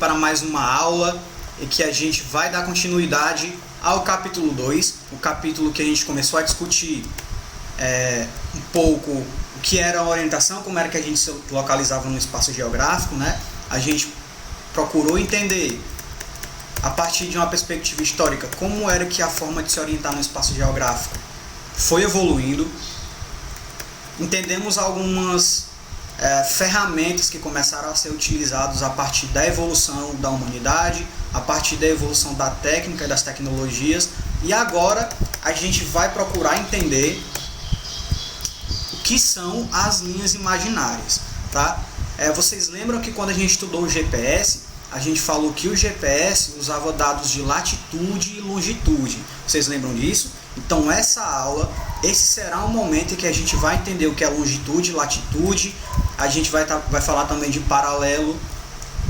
para mais uma aula em que a gente vai dar continuidade ao capítulo 2, o capítulo que a gente começou a discutir um pouco o que era a orientação, como era que a gente se localizava no espaço geográfico, né? A gente procurou entender, a partir de uma perspectiva histórica, como era que a forma de se orientar no espaço geográfico foi evoluindo. Entendemos algumas ferramentas que começaram a ser utilizadas a partir da evolução da humanidade, a partir da evolução da técnica e das tecnologias, e agora a gente vai procurar entender o que são as linhas imaginárias, tá? Vocês lembram que quando a gente estudou o GPS, a gente falou que o GPS usava dados de latitude e longitude. Vocês lembram disso? Então essa aula, esse será um momento em que a gente vai entender o que é longitude, latitude, a gente vai falar também de paralelo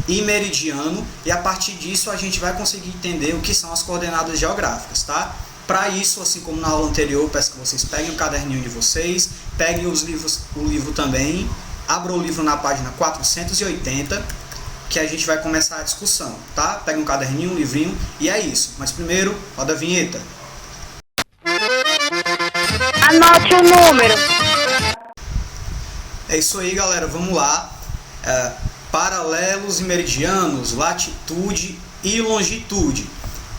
e meridiano, e a partir disso a gente vai conseguir entender o que são as coordenadas geográficas, tá? Para isso, assim como na aula anterior, peço que vocês peguem o caderninho de vocês, peguem o livro também, abram o livro na página 480, que a gente vai começar a discussão, tá? Peguem um caderninho, um livrinho, e é isso. Mas primeiro, roda a vinheta. Anote o número. É isso aí, galera, vamos lá. Paralelos e meridianos, latitude e longitude.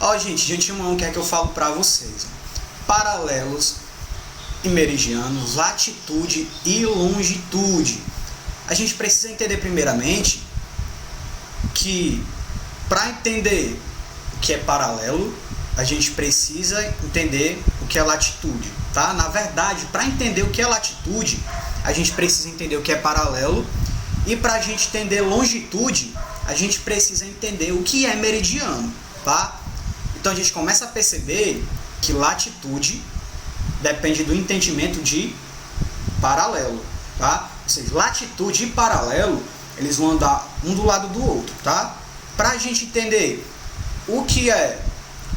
Ó, gente, de antemão, o que é que eu falo para vocês? Paralelos e meridianos, latitude e longitude. A gente precisa entender primeiramente que, para entender o que é paralelo, a gente precisa entender o que é latitude, tá? Na verdade, para entender o que é latitude, a gente precisa entender o que é paralelo, e para a gente entender longitude, a gente precisa entender o que é meridiano, tá? Então a gente começa a perceber que latitude depende do entendimento de paralelo, tá? Ou seja, latitude e paralelo, eles vão andar um do lado do outro, tá? Para a gente entender o que é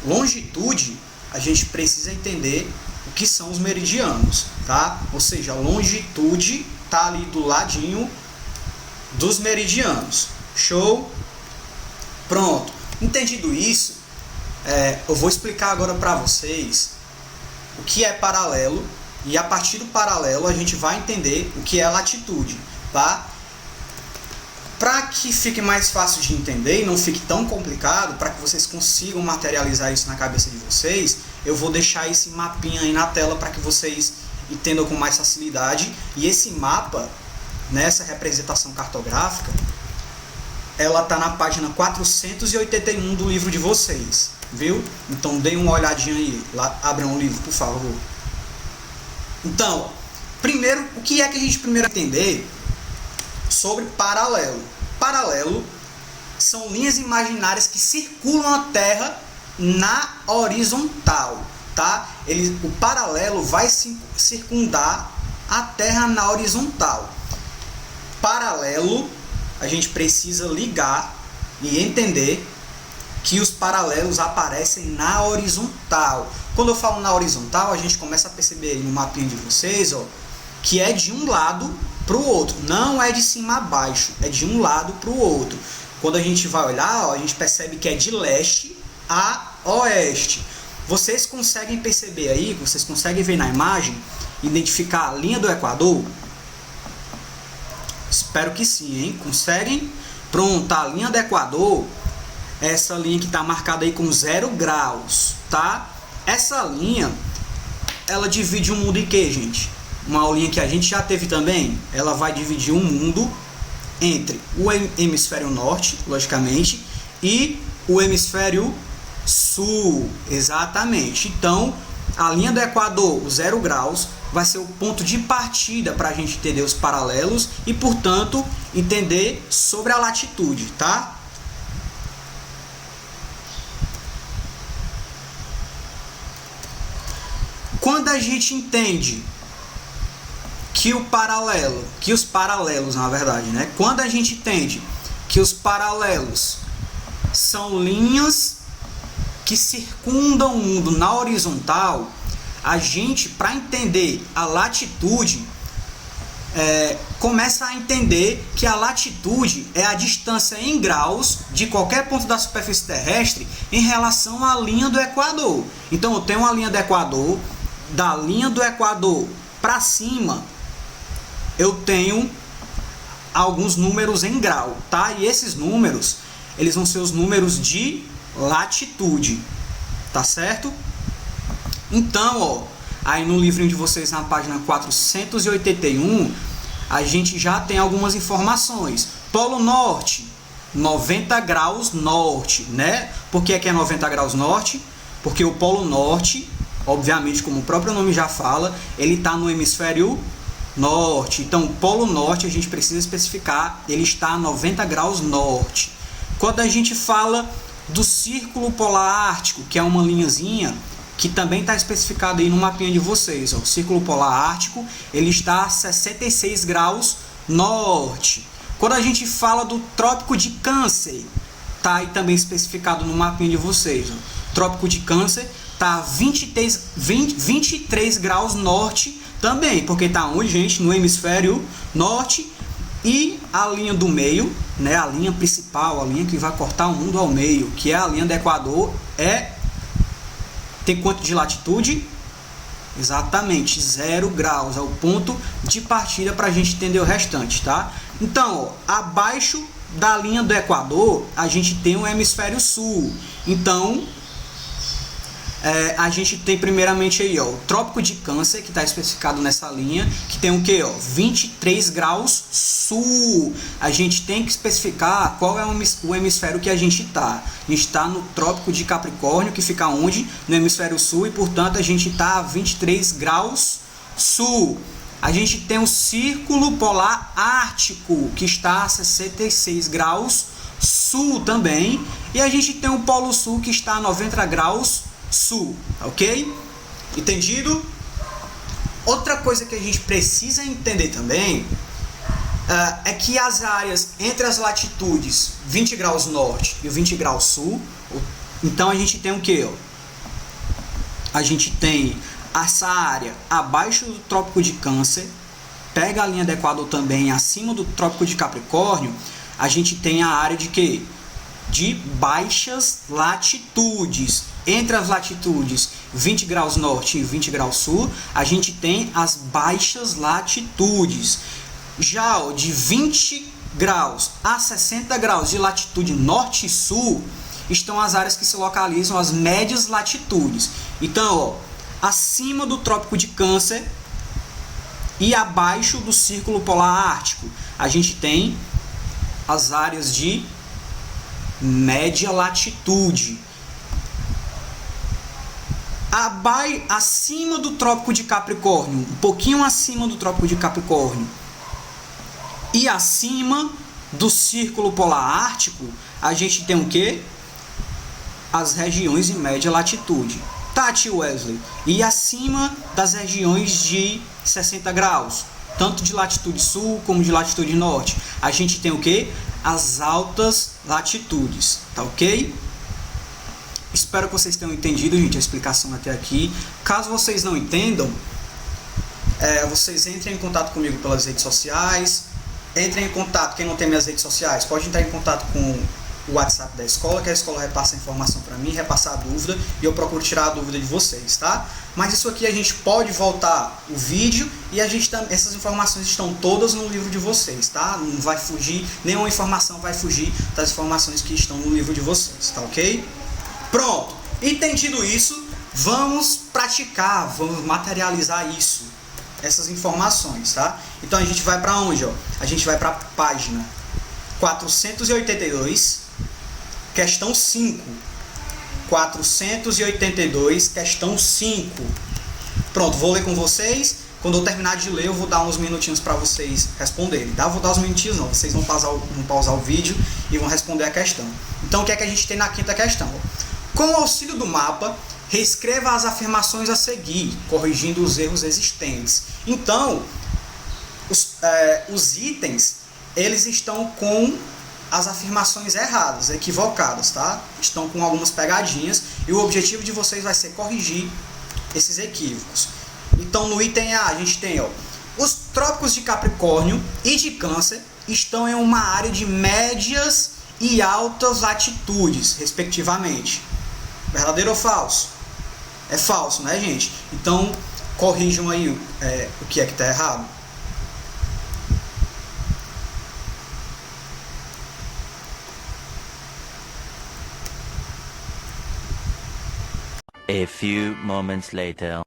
longitude, a gente precisa entender o que são os meridianos, tá? Ou seja, a longitude tá ali do ladinho dos meridianos. Show? Pronto. Entendido isso, eu vou explicar agora para vocês o que é paralelo, e a partir do paralelo a gente vai entender o que é latitude, tá? Para que fique mais fácil de entender e não fique tão complicado, para que vocês consigam materializar isso na cabeça de vocês, eu vou deixar esse mapinha aí na tela para que vocês entendam com mais facilidade. E esse mapa, nessa representação cartográfica, ela está na página 481 do livro de vocês, viu? Então deem uma olhadinha aí, lá, abram o livro, por favor. Então, primeiro, o que é que a gente primeiro entender sobre paralelo? Paralelo são linhas imaginárias que circulam a Terra na horizontal, tá? O paralelo vai circundar a Terra na horizontal. Paralelo, a gente precisa ligar e entender que os paralelos aparecem na horizontal. Quando eu falo na horizontal, a gente começa a perceber aí no mapinha de vocês, ó, que é de um lado para o outro, não é de cima a baixo, é de um lado para o outro. Quando a gente vai olhar, ó, a gente percebe que é de leste a oeste. Vocês conseguem perceber aí, vocês conseguem ver na imagem, identificar a linha do Equador? Espero que sim, hein? Conseguem? Pronto, a linha do Equador, essa linha que está marcada aí com 0 graus, tá? Essa linha, ela divide o mundo em quê, gente? Uma aulinha que a gente já teve também, ela vai dividir o mundo entre o hemisfério norte, logicamente, e o hemisfério sul, exatamente. Então, a linha do Equador, o 0 graus, vai ser o ponto de partida para a gente entender os paralelos e, portanto, entender sobre a latitude, tá? Quando a gente entende que os paralelos, na verdade, né? Quando a gente entende que os paralelos são linhas que circundam o mundo na horizontal, a gente, para entender a latitude, começa a entender que a latitude é a distância em graus de qualquer ponto da superfície terrestre em relação à linha do Equador. Então eu tenho uma linha do Equador, da linha do Equador para cima eu tenho alguns números em grau, tá? E esses números, eles vão ser os números de latitude, tá certo? Então, ó, aí no livrinho de vocês, na página 481, a gente já tem algumas informações. Polo Norte, 90 graus norte, né? Por que é 90 graus norte? Porque o Polo Norte, obviamente, como o próprio nome já fala, ele está no hemisfério norte. Então, o Polo Norte, a gente precisa especificar, ele está a 90 graus norte. Quando a gente fala do Círculo Polar Ártico, que é uma linhazinha que também está especificado aí no mapinha de vocês, ó. O Círculo Polar Ártico, ele está a 66 graus norte. Quando a gente fala do Trópico de Câncer, está aí também especificado no mapinha de vocês, ó. Trópico de Câncer está a 23 graus norte também, porque está onde, gente? No hemisfério norte. E a linha do meio, né, a linha principal, a linha que vai cortar o mundo ao meio, que é a linha do Equador, tem quanto de latitude? Exatamente, 0 graus, é o ponto de partida para a gente entender o restante, tá? Então, ó, abaixo da linha do Equador, a gente tem o hemisfério sul. Então, a gente tem primeiramente aí, ó, o Trópico de Câncer, que está especificado nessa linha, que tem o que? 23 graus sul. A gente tem que especificar qual é o hemisfério que a gente está. A gente está no Trópico de Capricórnio, que fica onde? No hemisfério sul, e portanto a gente está a 23 graus sul. A gente tem o Círculo Polar Ártico, que está a 66 graus sul também. E a gente tem o Polo Sul, que está a 90 graus sul, ok? Entendido? Outra coisa que a gente precisa entender também é que as áreas entre as latitudes 20 graus norte e 20 graus sul, então a gente tem o que? A gente tem essa área abaixo do Trópico de Câncer, pega a linha do Equador também acima do Trópico de Capricórnio, a gente tem a área de quê? De baixas latitudes. Entre as latitudes 20 graus norte e 20 graus sul, a gente tem as baixas latitudes. Já ó, de 20 graus a 60 graus de latitude norte e sul, estão as áreas que se localizam as médias latitudes. Então, ó, acima do Trópico de Câncer e abaixo do Círculo Polar Ártico, a gente tem as áreas de média latitude. Acima do Trópico de Capricórnio, um pouquinho acima do Trópico de Capricórnio e acima do Círculo Polar Ártico, a gente tem o que? As regiões de média latitude. Tati Wesley. E acima das regiões de 60 graus, tanto de latitude sul como de latitude norte, a gente tem o que? As altas latitudes, tá ok? Espero que vocês tenham entendido, gente, a explicação até aqui. Caso vocês não entendam, vocês entrem em contato comigo pelas redes sociais. Entrem em contato, quem não tem minhas redes sociais, pode entrar em contato com o WhatsApp da escola, que a escola repassa a informação para mim, repassa a dúvida, e eu procuro tirar a dúvida de vocês, tá? Mas isso aqui a gente pode voltar o vídeo, e essas informações estão todas no livro de vocês, tá? Não vai fugir, nenhuma informação vai fugir das informações que estão no livro de vocês, tá ok? Pronto, entendido isso, vamos praticar, vamos materializar isso, essas informações, tá? Então a gente vai para onde, ó? A gente vai para a página 482, questão 5. 482, questão 5. Pronto, vou ler com vocês. Quando eu terminar de ler, eu vou dar uns minutinhos para vocês responderem, tá? Vou dar uns minutinhos não, vocês vão pausar o vídeo e vão responder a questão. Então o que é que a gente tem na quinta questão? Com o auxílio do mapa, reescreva as afirmações a seguir, corrigindo os erros existentes. Então, os itens, eles estão com as afirmações erradas, equivocadas, tá? Estão com algumas pegadinhas e o objetivo de vocês vai ser corrigir esses equívocos. Então, no item A, a gente tem, ó, Os trópicos de Capricórnio e de Câncer estão em uma área de médias e altas latitudes, respectivamente. Verdadeiro ou falso? É falso, né, gente? Então, corrijam aí o que é que está errado. A few moments later.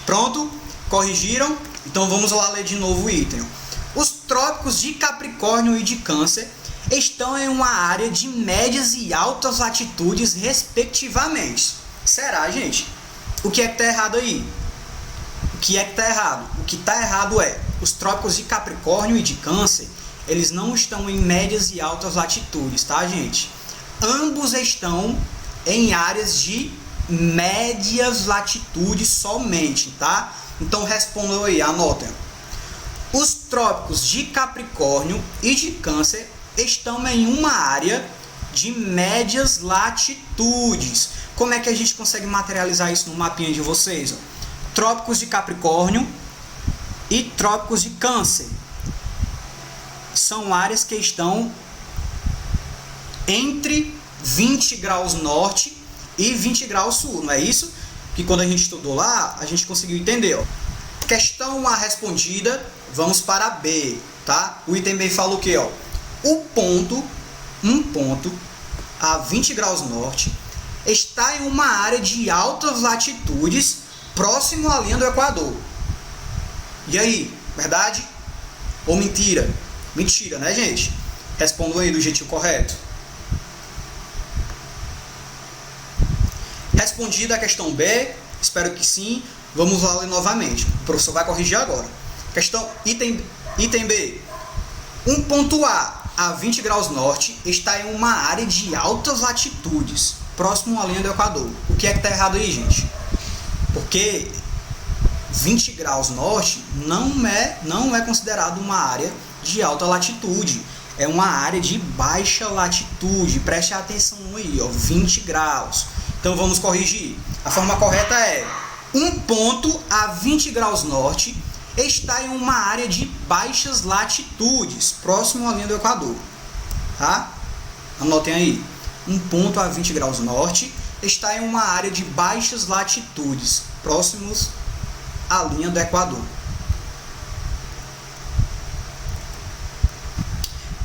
Pronto? Corrigiram? Então vamos lá ler de novo o item. Os trópicos de Capricórnio e de Câncer estão em uma área de médias e altas latitudes, respectivamente. Será, gente? O que é que está errado aí? O que é que está errado? O que está errado é, os trópicos de Capricórnio e de Câncer, eles não estão em médias e altas latitudes, tá, gente? Ambos estão em áreas de médias latitudes somente, tá? Então respondam aí, anotem. Os trópicos de Capricórnio e de Câncer estão em uma área de médias latitudes. Como é que a gente consegue materializar isso no mapinha de vocês? Trópicos de Capricórnio e trópicos de Câncer são áreas que estão entre 20 graus norte e 20 graus sul, não é isso? Que quando a gente estudou lá, a gente conseguiu entender. Ó. Questão A respondida, vamos para B, tá? O item B fala o quê? Ó? Um ponto a 20 graus norte está em uma área de altas latitudes próximo à linha do Equador. E aí, verdade ou mentira? Mentira, né, gente? Respondam aí do jeitinho correto. Respondida a questão B, espero que sim. Vamos lá ler novamente. O professor vai corrigir agora. Questão item B. Um ponto A 20 graus norte está em uma área de altas latitudes, próximo à linha do Equador. O que é que está errado aí, gente? Porque 20 graus norte não é considerado uma área de alta latitude. É uma área de baixa latitude. Preste atenção aí, ó, 20 graus. Então vamos corrigir. A forma correta é: um ponto a 20 graus norte está em uma área de baixas latitudes, próximo à linha do Equador. Tá? Anotem aí. Um ponto a 20 graus norte está em uma área de baixas latitudes, próximos à linha do Equador.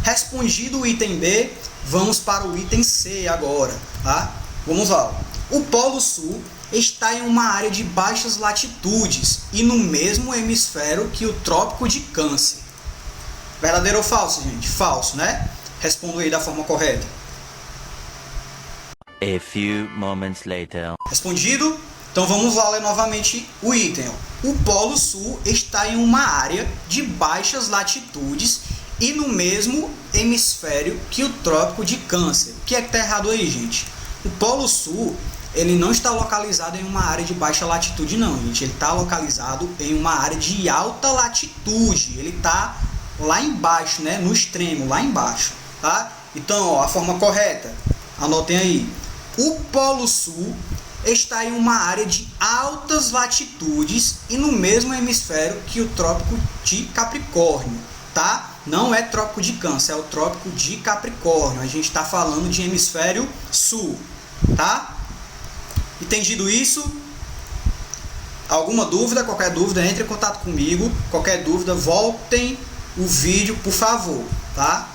Respondido o item B, vamos para o item C agora. Tá? Vamos lá. O Polo Sul está em uma área de baixas latitudes e no mesmo hemisfério que o Trópico de Câncer. Verdadeiro ou falso, gente? Falso, né? Respondo aí da forma correta. A few moments later. Respondido? Então vamos lá ler novamente o item. O Polo Sul está em uma área de baixas latitudes e no mesmo hemisfério que o Trópico de Câncer. O que é que está errado aí, gente? O Polo Sul, ele não está localizado em uma área de baixa latitude, não, gente. Ele está localizado em uma área de alta latitude. Ele está lá embaixo, né? No extremo, lá embaixo, tá? Então, ó, a forma correta, anotem aí. O Polo Sul está em uma área de altas latitudes e no mesmo hemisfério que o Trópico de Capricórnio, tá? Não é Trópico de Câncer, é o Trópico de Capricórnio. A gente está falando de hemisfério sul, tá? Entendido isso? Alguma dúvida? Qualquer dúvida, entre em contato comigo. Qualquer dúvida, voltem o vídeo, por favor, tá?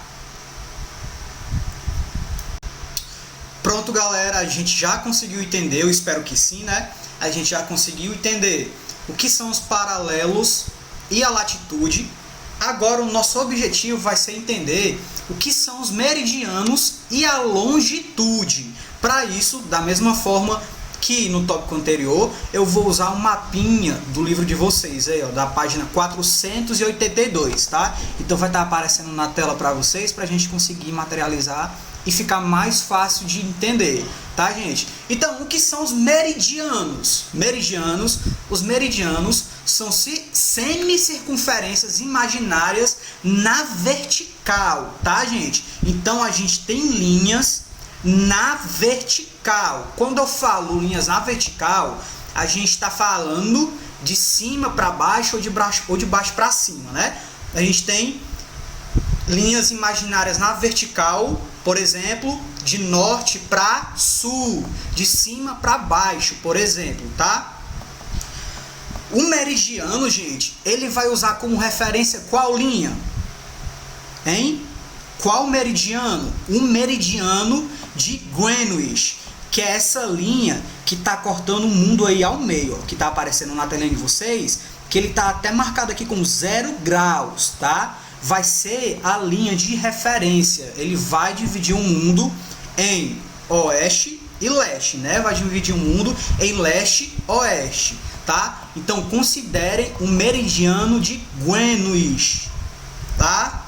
Pronto, galera, a gente já conseguiu entender, eu espero que sim, né? A gente já conseguiu entender o que são os paralelos e a latitude. Agora o nosso objetivo vai ser entender o que são os meridianos e a longitude. Para isso, da mesma forma que no tópico anterior, eu vou usar um mapinha do livro de vocês, aí, ó, da página 482, tá? Então vai estar aparecendo na tela para vocês, para a gente conseguir materializar e ficar mais fácil de entender, tá, gente? Então, o que são os meridianos? Os meridianos são semicircunferências imaginárias na vertical, tá, gente? Então, a gente tem linhas na vertical. Quando eu falo linhas na vertical, a gente está falando de cima para baixo ou de baixo para cima, né? A gente tem linhas imaginárias na vertical, por exemplo, de norte para sul, de cima para baixo, por exemplo, tá? O meridiano, gente, ele vai usar como referência qual linha? Hein? Qual meridiano? O meridiano de Greenwich, que é essa linha que está cortando o mundo aí ao meio, ó, que está aparecendo na telinha de vocês, que ele está até marcado aqui com 0 graus, tá? Vai ser a linha de referência. Ele vai dividir o mundo em oeste e leste, né? Vai dividir o mundo em leste e oeste, tá? Então considerem o meridiano de Greenwich, tá?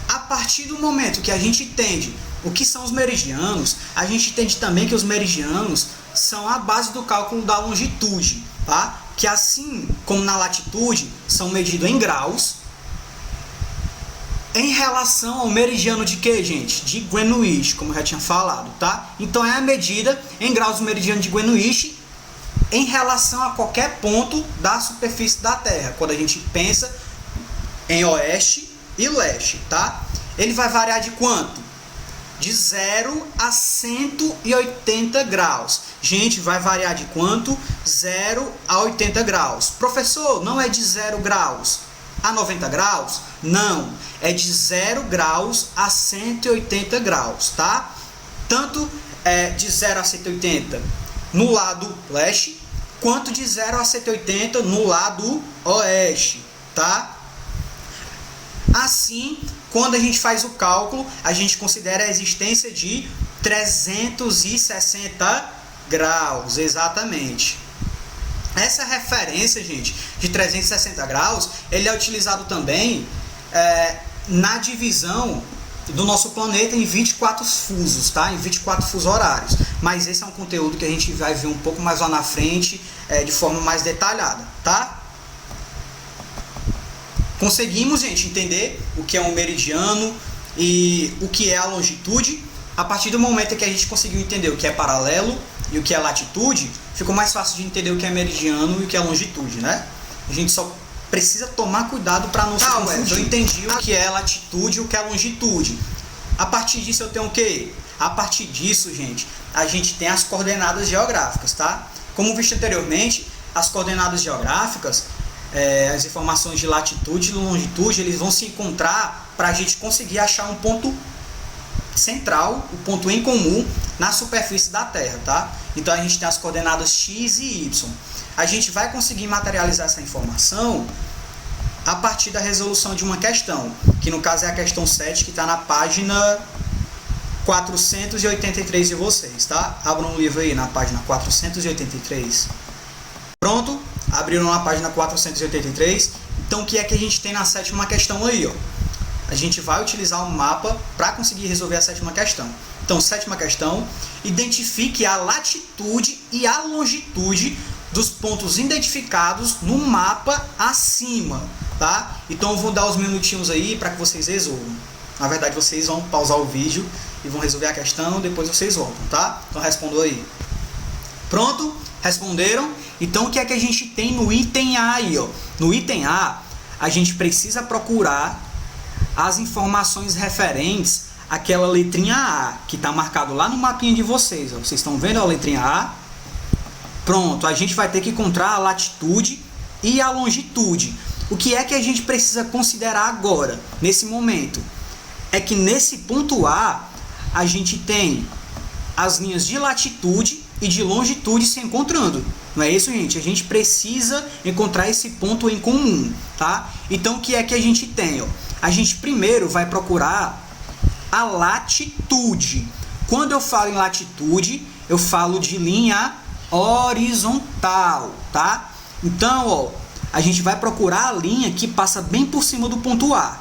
A partir do momento que a gente entende o que são os meridianos, a gente entende também que os meridianos são a base do cálculo da longitude, tá? Que assim como na latitude, são medidos em graus, em relação ao meridiano de quê, gente? De Greenwich, como eu já tinha falado, tá? Então é a medida em graus do meridiano de Greenwich em relação a qualquer ponto da superfície da Terra, quando a gente pensa em oeste e leste, tá? Ele vai variar de quanto? De 0 a 180 graus. Gente, vai variar de quanto? 0 a 80 graus. Professor, não é de 0 graus a 90 graus? Não, é de 0 graus a 180 graus, tá? Tanto de 0 a 180 no lado leste, quanto de 0 a 180 no lado oeste, tá? Assim, quando a gente faz o cálculo, a gente considera a existência de 360 graus, exatamente. Essa referência, gente, de 360 graus, ele é utilizado também na divisão do nosso planeta em 24 fusos, tá? Em 24 fusos horários. Mas esse é um conteúdo que a gente vai ver um pouco mais lá na frente, de forma mais detalhada, tá? Conseguimos, gente, entender o que é um meridiano e o que é a longitude. A partir do momento que a gente conseguiu entender o que é paralelo e o que é latitude, ficou mais fácil de entender o que é meridiano e o que é longitude, né? A gente só precisa tomar cuidado para não se confundir. Eu entendi o que é latitude e o que é longitude. A partir disso eu tenho o quê? A partir disso, gente, a gente tem as coordenadas geográficas, tá? Como visto anteriormente, as coordenadas geográficas, as informações de latitude e longitude, eles vão se encontrar para a gente conseguir achar um ponto central, o ponto em comum na superfície da Terra, tá? Então a gente tem as coordenadas x e y. A gente vai conseguir materializar essa informação a partir da resolução de uma questão, que no caso é a questão 7, que está na página 483 de vocês, tá? Abram um livro aí na página 483. Pronto? Abriram na página 483. Então o que é que a gente tem na sétima questão aí, ó? A gente vai utilizar um mapa para conseguir resolver a sétima questão. Então, sétima questão, identifique a latitude e a longitude dos pontos identificados no mapa acima, tá? Então eu vou dar uns minutinhos aí para que vocês resolvam. Na verdade, vocês vão pausar o vídeo e vão resolver a questão, depois vocês voltam, tá? Então respondam aí. Pronto? Responderam? Então o que é que a gente tem no item A aí, ó? No item A, a gente precisa procurar as informações referentes àquela letrinha A, que está marcado lá no mapinha de vocês, ó. Vocês estão vendo a letrinha A? Pronto, a gente vai ter que encontrar a latitude e a longitude. O que é que a gente precisa considerar agora, nesse momento? É que nesse ponto A, a gente tem as linhas de latitude e de longitude se encontrando. Não é isso, gente? A gente precisa encontrar esse ponto em comum, tá? Então, o que é que a gente tem, ó? A gente primeiro vai procurar a latitude. Quando eu falo em latitude, eu falo de linha horizontal, tá? Então, ó, a gente vai procurar a linha que passa bem por cima do ponto A.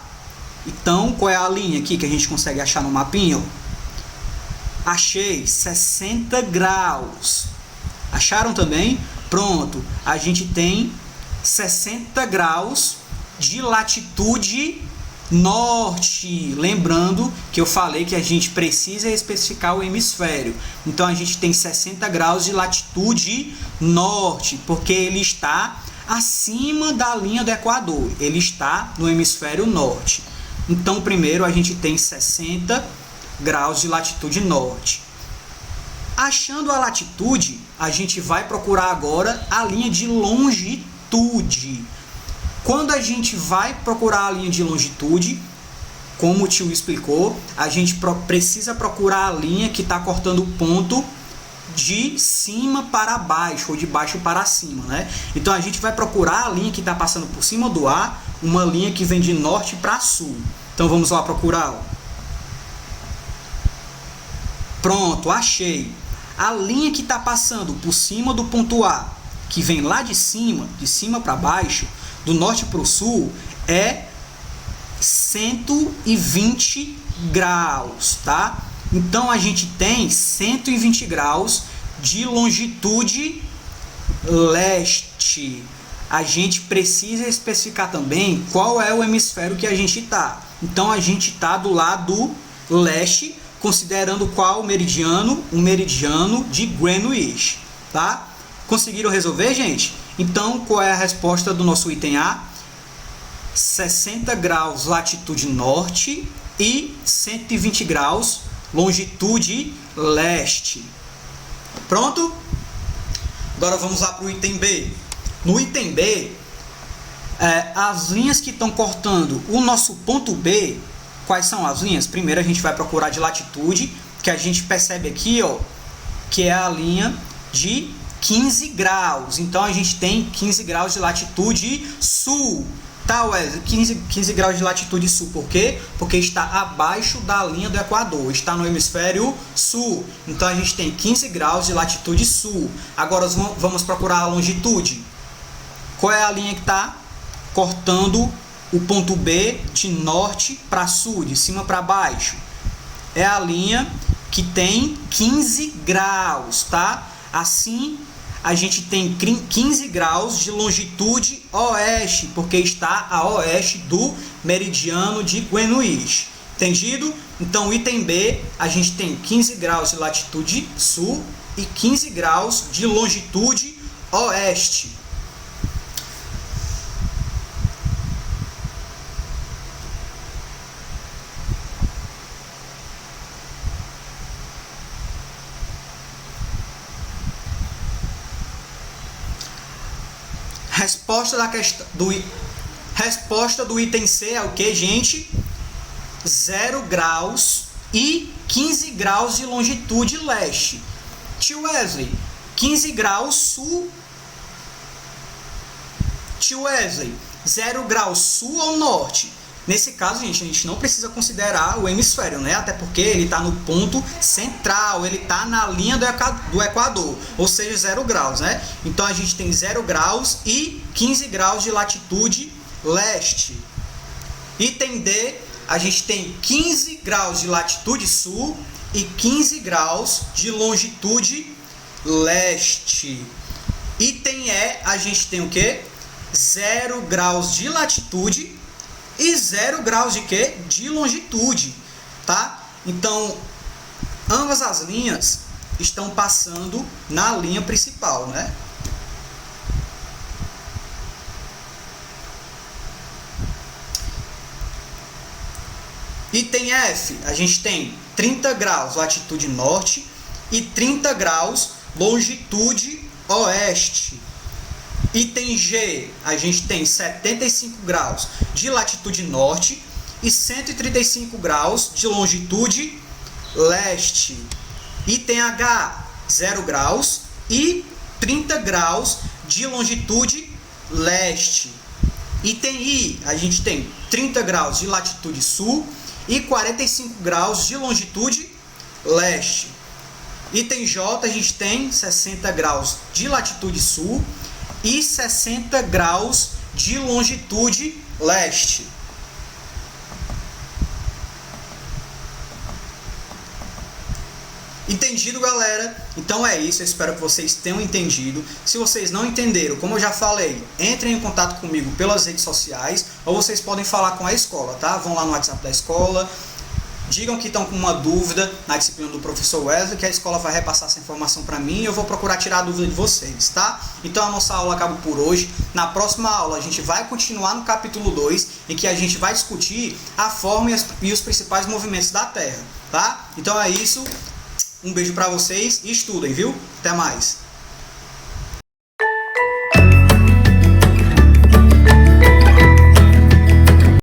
Então, qual é a linha aqui que a gente consegue achar no mapinha? Achei 60 graus. Acharam também? Pronto, a gente tem 60 graus de latitude norte. Lembrando que eu falei que a gente precisa especificar o hemisfério. Então a gente tem 60 graus de latitude norte, porque ele está acima da linha do Equador. Ele está no hemisfério norte. Então primeiro a gente tem 60 graus de latitude norte. Achando a latitude, a gente vai procurar agora a linha de longitude. Quando a gente vai procurar a linha de longitude, como o tio explicou, a gente precisa procurar a linha que está cortando o ponto de cima para baixo, ou de baixo para cima, né? Então a gente vai procurar a linha que está passando por cima do A, uma linha que vem de norte para sul. Então vamos lá procurá-la. Pronto, achei. A linha que está passando por cima do ponto A, que vem lá de cima para baixo, do norte para o sul, é 120 graus, tá? Então a gente tem 120 graus de longitude leste. A gente precisa especificar também qual é o hemisfério que a gente está. Então a gente está do lado leste, considerando qual meridiano? O meridiano de Greenwich, tá? Conseguiram resolver, gente? Então, qual é a resposta do nosso item A? 60 graus latitude norte e 120 graus longitude leste. Pronto? Agora vamos lá para o item B. No item B, as linhas que estão cortando o nosso ponto B, quais são as linhas? Primeiro a gente vai procurar de latitude, que a gente percebe aqui, ó, que é a linha de 15 graus. Então a gente tem 15 graus de latitude sul. Tá, Wesley? 15 graus de latitude sul. Por quê? Porque está abaixo da linha do Equador. Está no hemisfério sul. Então a gente tem 15 graus de latitude sul. Agora vamos procurar a longitude. Qual é a linha que está cortando o ponto B de norte para sul, de cima para baixo? É a linha que tem 15 graus, tá? Assim, a gente tem 15 graus de longitude oeste, porque está a oeste do meridiano de Greenwich. Entendido? Então, item B, a gente tem 15 graus de latitude sul e 15 graus de longitude oeste. Resposta do item C é o que, gente? 0 graus e 15 graus de longitude leste. Tio Wesley, 15 graus sul. Tio Wesley, 0 graus sul ou norte? Nesse caso, gente, a gente não precisa considerar o hemisfério, né? Até porque ele está no ponto central, ele está na linha do Equador, ou seja, 0 graus, né? Então a gente tem 0 graus e 15 graus de latitude leste. Item D, a gente tem 15 graus de latitude sul e 15 graus de longitude leste. Item E, a gente tem o quê? 0 graus de latitude e 0 graus de quê? De longitude, tá? Então, ambas as linhas estão passando na linha principal, né? Item F, a gente tem 30 graus latitude norte e 30 graus longitude oeste. Item G, a gente tem 75 graus de latitude norte e 135 graus de longitude leste. Item H, 0 graus e 30 graus de longitude leste. Item I, a gente tem 30 graus de latitude sul e 45 graus de longitude leste. Item J, a gente tem 60 graus de latitude sul e 60 graus de longitude leste. Entendido, galera? Então é isso, eu espero que vocês tenham entendido. Se vocês não entenderam, como eu já falei, entrem em contato comigo pelas redes sociais, ou vocês podem falar com a escola, tá? Vão lá no WhatsApp da escola, digam que estão com uma dúvida na disciplina do professor Wesley, que a escola vai repassar essa informação para mim e eu vou procurar tirar a dúvida de vocês, tá? Então a nossa aula acaba por hoje. Na próxima aula a gente vai continuar no capítulo 2, em que a gente vai discutir a forma e os principais movimentos da Terra, tá? Então é isso, um beijo para vocês e estudem, viu? Até mais!